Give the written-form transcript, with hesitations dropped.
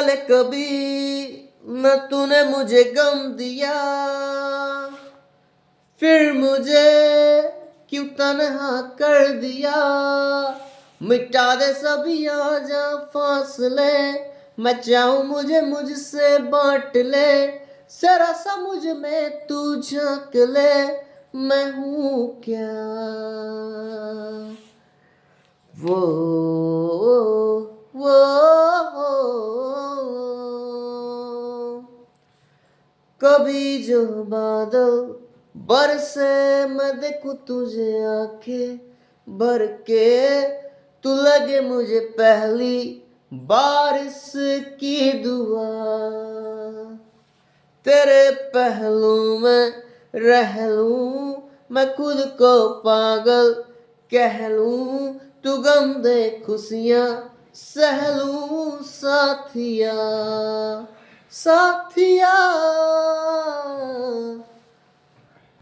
पहले कभी न तूने मुझे गम दिया, फिर मुझे क्यों तन्हा कर दिया। मिटा दे सभी आजा फासले, मैं चाहूं मुझे मुझसे बांट ले। जरा सा मुझ में तू झांक ले, मैं हूं क्या वो वो कभी जो बादल बरसे मैं देखूं तुझे आंखें भर के, तू लगे मुझे पहली बारिश की दुआ। तेरे पहलू में रह लूं मैं खुद को पागल कह लूं, तू गम दे खुशियां सह लूं साथिया साथिया।